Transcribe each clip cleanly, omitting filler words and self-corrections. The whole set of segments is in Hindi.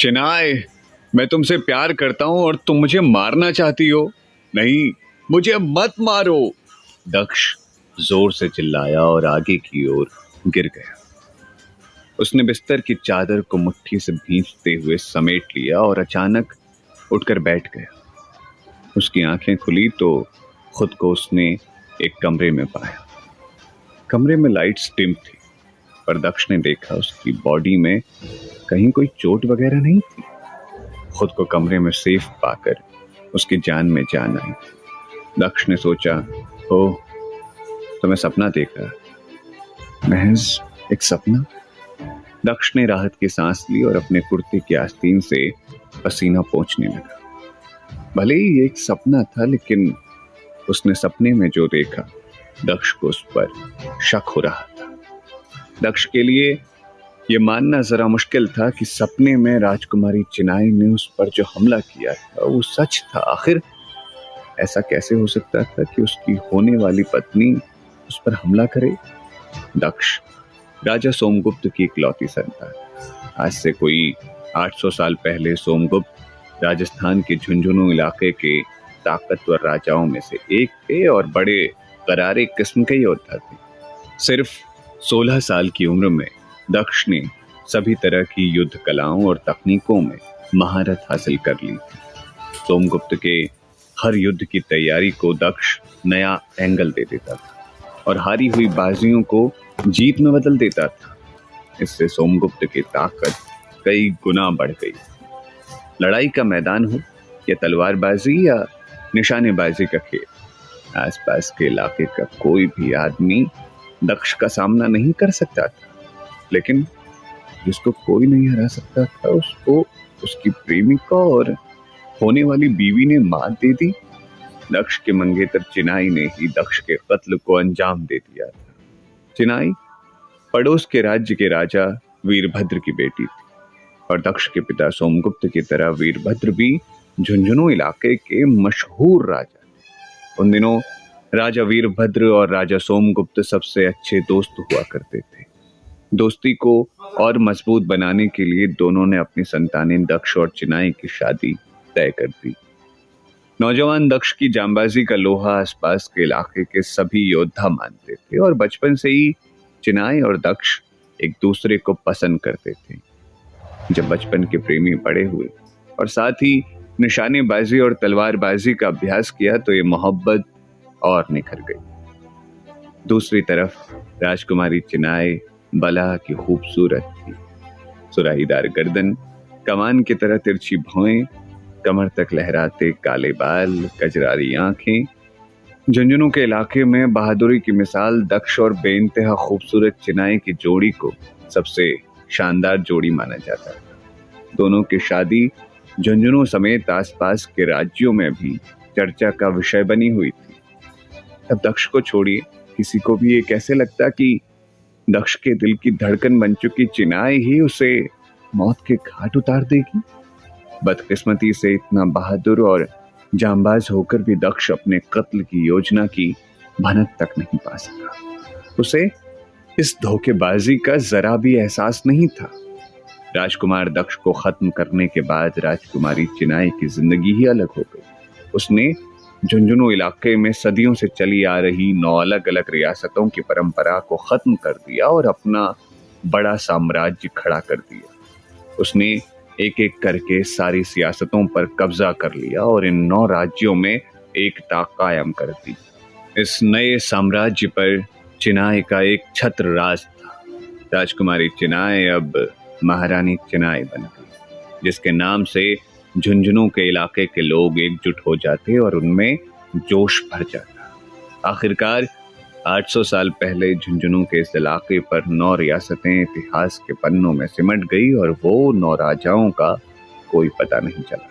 चिनाय, मैं तुमसे प्यार करता हूं और तुम मुझे मारना चाहती हो। नहीं, मुझे मत मारो। दक्ष जोर से चिल्लाया और आगे की ओर गिर गया। उसने बिस्तर की चादर को मुट्ठी से भींचते हुए समेट लिया और अचानक उठकर बैठ गया। उसकी आंखें खुली तो खुद को उसने एक कमरे में पाया। कमरे में लाइट्स डिम थी, पर दक्ष ने देखा उसकी बॉडी में कहीं कोई चोट वगैरह नहीं थी। खुद को कमरे में सेफ पाकर उसकी जान में जान आई। दक्ष ने सोचा, ओह, तो मैं सपना देख रहा, महज एक सपना। दक्ष ने राहत की सांस ली और अपने कुर्ते की आस्तीन से पसीना पोंछने लगा। भले ही एक सपना था, लेकिन उसने सपने में जो देखा, दक्ष को उस पर शक हो रहा था। दक्ष के लिए यह मानना जरा मुश्किल था कि सपने में राजकुमारी चिनाई ने उस पर जो हमला किया था वो सच था। आखिर ऐसा कैसे हो सकता था कि उसकी होने वाली पत्नी उस पर हमला करे? दक्ष राजा सोमगुप्त की इकलौती संतान। आज से कोई 800 साल पहले सोमगुप्त राजस्थान के झुंझुनू इलाके के ताकतवर राजाओं में से एक थे और बड़े करारे किस्म के योद्धा थे। सिर्फ 16 साल की उम्र में दक्ष ने सभी तरह की युद्ध कलाओं और तकनीकों में महारत हासिल कर ली थी। सोमगुप्त के हर युद्ध की तैयारी को दक्ष नया एंगल दे देता था और हारी हुई बाजियों को जीत में बदल देता था। इससे सोमगुप्त की ताकत कई गुना बढ़ गई। लड़ाई का मैदान हो या तलवारबाजी या निशानेबाजी का खेल, आसपास के इलाके का कोई भी आदमी दक्ष का सामना नहीं कर सकता था। लेकिन जिसको कोई नहीं हरा सकता था, उसको उसकी प्रेमिका और होने वाली बीवी ने मात दे दी। दक्ष के मंगेतर चिनाई ने ही दक्ष के कत्ल को अंजाम दे दिया था। चिनाई पड़ोस के राज्य के राजा वीरभद्र की बेटी थी और दक्ष के पिता सोमगुप्त की तरह वीरभद्र भी झुंझुनू इलाके के मशहूर राजा थे। उन दिनों राजा वीरभद्र और राजा सोमगुप्त सबसे अच्छे दोस्त हुआ करते थे। दोस्ती को और मजबूत बनाने के लिए दोनों ने अपनी संतानें दक्ष और चिनाई की शादी तय कर दी। नौजवान दक्ष की जांबाजी का लोहा आसपास के इलाके के सभी योद्धा मानते थे और बचपन से ही चिनाई और दक्ष एक दूसरे को पसंद करते थे। जब बचपन के प्रेमी बड़े हुए और साथ ही निशानेबाजी और तलवारबाजी का अभ्यास किया तो ये मोहब्बत और निखर गई। दूसरी तरफ राजकुमारी चिनाई बला की खूबसूरत थी। सुराहीदार गर्दन, कमान की तरह तिरछी भौएं, कमर तक लहराते काले बाल, कजरारी आंखें। झुंझुनू के इलाके में बहादुरी की मिसाल दक्ष और बेइंतहा खूबसूरत चिनाई की जोड़ी को सबसे शानदार जोड़ी माना जाता था। दोनों की शादी झुंझुनू समेत आसपास के राज्यों में भी चर्चा का विषय बनी हुई थी। अब दक्ष को छोड़िए, किसी को भी ये कैसे लगता कि दक्ष के दिल की धड़कन बन चुकी चिनाई ही उसे मौत के घाट उतार देगी। बदकिस्मती से इतना बहादुर और जांबाज होकर भी दक्ष अपने कत्ल की योजना की भनक तक नहीं पा सका। उसे इस धोखेबाजी का जरा भी एहसास नहीं था। राजकुमार दक्ष को खत्म करने के बाद राजकुमारी चिनाई की जिंदगी ही अलग हो गई। उसने झुंझुनू इलाके में सदियों से चली आ रही 9 अलग अलग रियासतों की परंपरा को खत्म कर दिया और अपना बड़ा साम्राज्य खड़ा कर दिया। उसने एक एक करके सारी सियासतों पर कब्जा कर लिया और इन 9 राज्यों में एकता कायम कर दी। इस नए साम्राज्य पर चिनाई का एक छत्र राज था। राजकुमारी चिनाई अब महारानी चिनाई बन गई, जिसके नाम से झुंझुनू के इलाके के लोग एकजुट हो जाते और उनमें जोश भर जाता। आखिरकार 800 साल पहले झुंझुनू के इस इलाके पर 9 रियासतें इतिहास के पन्नों में सिमट गई और वो 9 राजाओं का कोई पता नहीं चला।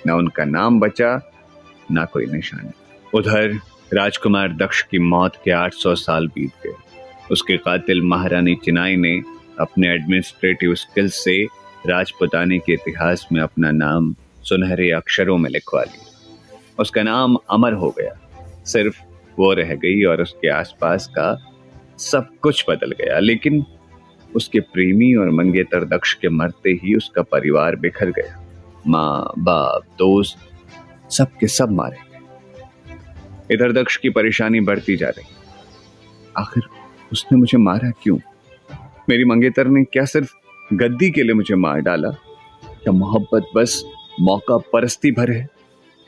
न उनका नाम बचा, न कोई निशानी। उधर राजकुमार दक्ष की मौत के 800 साल बीत गए। उसके कातिल महारानी चिनाई ने अपने एडमिनिस्ट्रेटिव स्किल्स से राजपुताने के इतिहास में अपना नाम सुनहरे अक्षरों में लिखवा लिया। उसका नाम अमर हो गया। सिर्फ वो रह गई और उसके आसपास का सब कुछ बदल गया। लेकिन उसके प्रेमी और मंगेतर दक्ष के मरते ही उसका परिवार बिखर गया। माँ बाप दोस्त सब के सब मारे गए। इधर दक्ष की परेशानी बढ़ती जा रही। आखिर उसने मुझे मारा क्यों? मेरी मंगेतर ने क्या सिर्फ गद्दी के लिए मुझे मार डाला, या मोहब्बत बस मौका परस्ती भर है?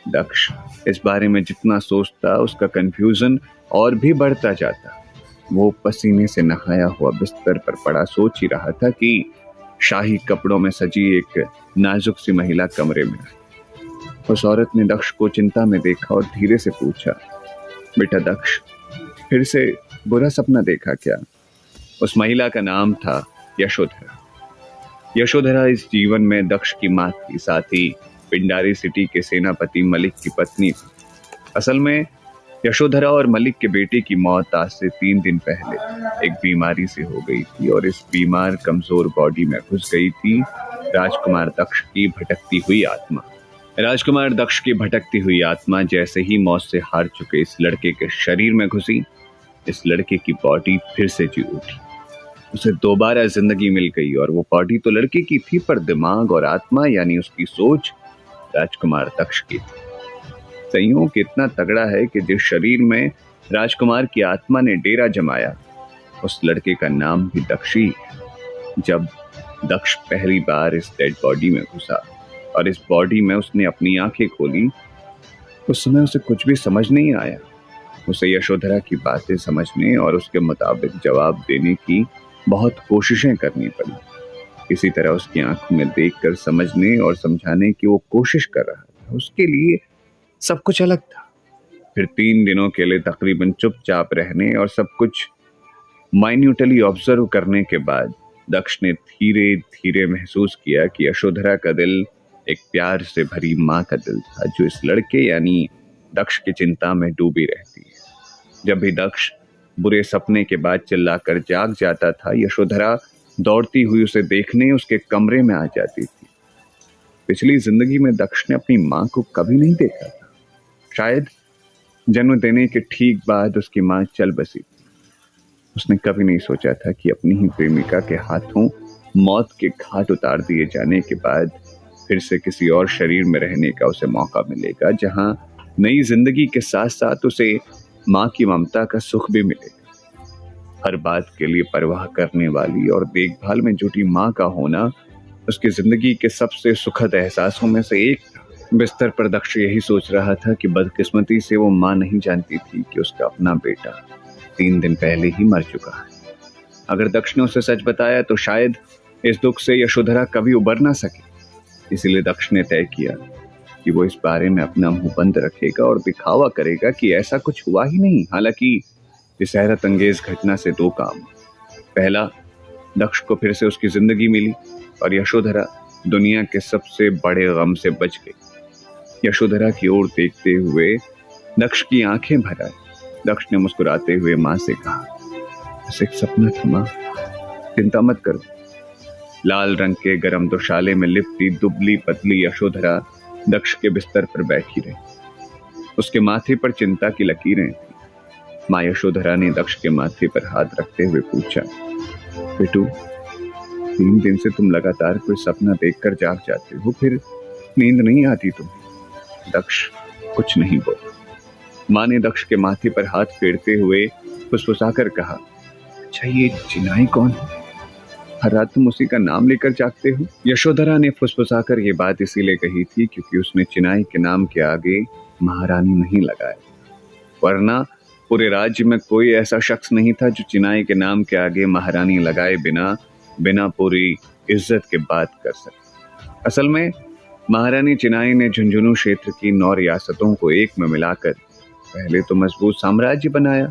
दक्ष इस बारे में जितना सोचता उसका कंफ्यूजन और भी बढ़ता जाता। वो पसीने से नहाया हुआ बिस्तर पर पड़ा सोच ही रहा था कि शाही कपड़ों में सजी एक नाजुक सी महिला कमरे में आई। उस औरत ने दक्ष को चिंता में देखा और धीरे से पूछा, बेटा दक्ष, फिर से बुरा सपना देखा क्या? उस महिला का नाम था यशोधरा। यशोधरा इस जीवन में दक्ष की मां थी, साथ ही पिंडारी सिटी के सेनापति मलिक की पत्नी थी। असल में यशोधरा और मलिक के बेटे की मौत आज से 3 दिन पहले एक बीमारी से हो गई थी और इस बीमार कमजोर बॉडी में घुस गई थी राजकुमार दक्ष की भटकती हुई आत्मा। राजकुमार दक्ष की भटकती हुई आत्मा जैसे ही मौत से हार चुके इस लड़के के शरीर में घुसी, इस लड़के की बॉडी फिर से जी उठी। उसे दोबारा जिंदगी मिल गई और वो बॉडी तो लड़के की थी, पर दिमाग और आत्मा यानी उसकी सोच राजकुमार दक्ष की थी। संयोग इतना तगड़ा है कि जिस शरीर में राजकुमार की आत्मा ने डेरा जमाया, उस लड़के का नाम भी दक्ष ही है। जब दक्ष पहली बार इस डेड बॉडी में घुसा और इस बॉडी में उसने अपनी आंखें खोली, उस समय उसे कुछ भी समझ नहीं आया। उसे यशोधरा की बातें समझने और उसके मुताबिक जवाब देने की बहुत कोशिशें करनी पड़ी। इसी तरह उसकी आंखों में देखकर समझने और समझाने की वो कोशिश कर रहा था। उसके लिए सब कुछ अलग था। फिर 3 दिनों के लिए तकरीबन चुपचाप रहने और सब कुछ माइन्यूटली ऑब्जर्व करने के बाद दक्ष ने धीरे धीरे महसूस किया कि यशोधरा का दिल एक प्यार से भरी माँ का दिल था, जो इस लड़के यानी दक्ष की चिंता में डूबी रहती है। जब भी दक्ष बुरे सपने के बाद चिल्लाकर जाग जाता था, यशोधरा दौड़ती हुई उसे देखने उसके कमरे में आ जाती थी। पिछली जिंदगी में दक्ष ने अपनी माँ को कभी नहीं देखा था। शायद जन्म देने के ठीक बाद उसकी माँ चल बसी थी। उसने कभी नहीं सोचा था कि अपनी ही प्रेमिका के हाथों मौत के घाट उतार दिए जाने के बाद फिर से किसी और शरीर में रहने का उसे मौका मिलेगा, जहां नई जिंदगी के साथ साथ उसे माँ की ममता का सुख भी मिलेगा। हर बात के लिए परवाह करने वाली और देखभाल में जुटी माँ का होना उसकी जिंदगी के सबसे सुखद एहसासों में से एक था। बिस्तर पर दक्ष यही सोच रहा था कि बदकिस्मती से वो माँ नहीं जानती थी कि उसका अपना बेटा 3 दिन पहले ही मर चुका है। अगर दक्ष ने उसे सच बताया तो शायद इस दुख से यशोधरा कभी उबर ना सके। इसीलिए दक्ष ने तय किया कि वो इस बारे में अपना मुंह बंद रखेगा और दिखावा करेगा कि ऐसा कुछ हुआ ही नहीं। हालांकि इस हैरत अंगेज घटना से 2 काम। पहला, दक्ष को फिर से उसकी जिंदगी मिली और यशोधरा दुनिया के सबसे बड़े गम से बच गई। यशोधरा की ओर देखते हुए दक्ष की आंखें भर आई। दक्ष ने मुस्कुराते हुए माँ से कहा, बस एक सपना था माँ, चिंता मत करो। लाल रंग के गरम दोशाले में लिपटी दुबली पतली यशोधरा दक्ष के बिस्तर पर बैठी रही। उसके माथे पर चिंता की लकीरें थी। माँ यशोधरा ने दक्ष के माथे पर हाथ रखते हुए पूछा, बेटू, 3 दिन से तुम लगातार कोई सपना देखकर जाग जाते हो, फिर नींद नहीं आती तुम्हें? दक्ष कुछ नहीं बोला। माँ ने दक्ष के माथे पर हाथ फेरते हुए फुसफुसाकर कहा, अच्छा ये चिनाई कौन है? हर रात तुम उसी का नाम लेकर जागते हो? यशोधरा ने फुसफुसाकर ये बात इसीलिए कही थी क्योंकि उसने चिनाई के नाम के आगे महारानी नहीं लगाया, वरना पूरे राज्य में कोई ऐसा शख्स नहीं था जो चिनाई के नाम के आगे महारानी लगाए बिना पूरी इज्जत के बात कर सके। असल में महारानी चिनाई ने झुंझुनू क्षेत्र की 9 रियासतों को एक में मिलाकर पहले तो मजबूत साम्राज्य बनाया,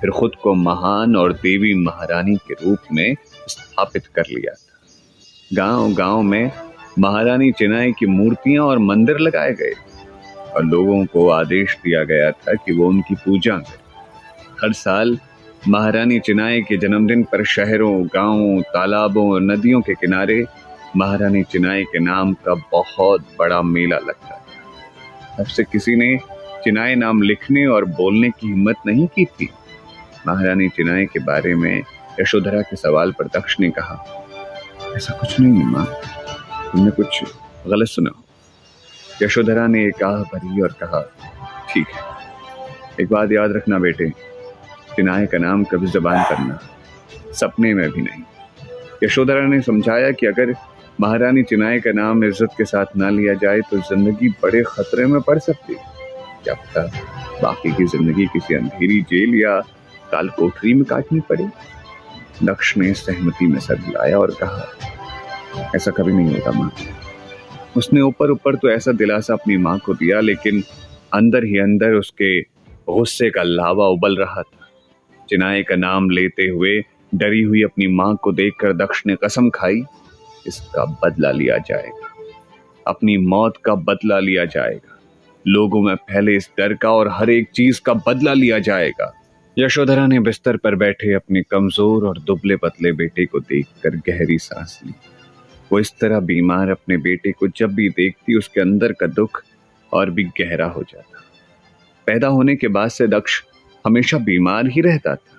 फिर खुद को महान और देवी महारानी के रूप में स्थापित कर लिया था। गांव गांव में महारानी चिनाई की मूर्तियां और मंदिर लगाए गए और लोगों को आदेश दिया गया था कि वो उनकी पूजा करें। हर साल महारानी चिनाई के जन्मदिन पर शहरों, गांवों, तालाबों और नदियों के किनारे महारानी चिनाई के नाम का बहुत बड़ा मेला लगता था। तब से किसी ने चिनाई नाम लिखने और बोलने की हिम्मत नहीं की थी। महारानी चिनाई के बारे में यशोधरा के सवाल पर दक्ष ने कहा, ऐसा कुछ नहीं है माँ, तुमने कुछ गलत सुना। यशोधरा ने एक आह भरी और कहा, ठीक है, एक बात याद रखना बेटे, चिनाए का नाम कभी जबान करना, सपने में भी नहीं। यशोधरा ने समझाया कि अगर महारानी चिनाए का नाम इज्जत के साथ ना लिया जाए तो जिंदगी बड़े खतरे में पड़ सकती है। क्या पता बाकी की जिंदगी किसी अंधेरी जेल या काल कोठरी में काटनी पड़े। दक्ष ने सहमति में सर हिलाया और कहा, ऐसा कभी नहीं होगा माँ। उसने ऊपर ऊपर तो ऐसा दिलासा अपनी माँ को दिया, लेकिन अंदर ही अंदर उसके गुस्से का लावा उबल रहा था। चिनाए का नाम लेते हुए डरी हुई अपनी माँ को देखकर दक्ष ने कसम खाई, इसका बदला लिया जाएगा, अपनी मौत का बदला लिया जाएगा, लोगों में फैले इस डर का और हर एक चीज का बदला लिया जाएगा। यशोधरा ने बिस्तर पर बैठे अपने कमजोर और दुबले पतले बेटे को देखकर गहरी सांस ली। वो इस तरह बीमार अपने बेटे को जब भी देखती उसके अंदर का दुख और भी गहरा हो जाता। पैदा होने के बाद से दक्ष हमेशा बीमार ही रहता था।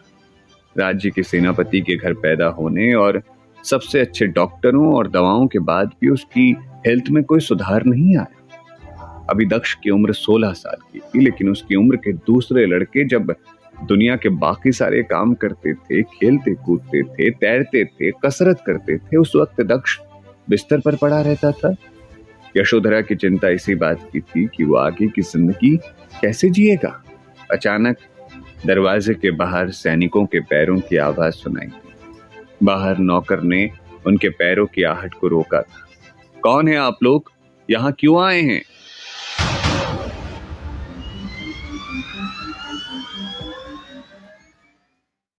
राज्य के सेनापति के घर पैदा होने और सबसे अच्छे डॉक्टरों और दवाओं के बाद भी उसकी हेल्थ में कोई सुधार नहीं आया। अभी दक्ष की उम्र 16 साल की थी, लेकिन उसकी उम्र के दूसरे लड़के जब दुनिया के बाकी सारे काम करते थे, खेलते कूदते थे, तैरते थे, कसरत करते थे, उस वक्त दक्ष बिस्तर पर पड़ा रहता था। यशोधरा की चिंता इसी बात की थी कि वो आगे की जिंदगी कैसे जिएगा। अचानक दरवाजे के बाहर सैनिकों के पैरों की आवाज सुनाई दी। बाहर नौकर ने उनके पैरों की आहट को रोका था। कौन है आप लोग, यहाँ क्यों आए हैं?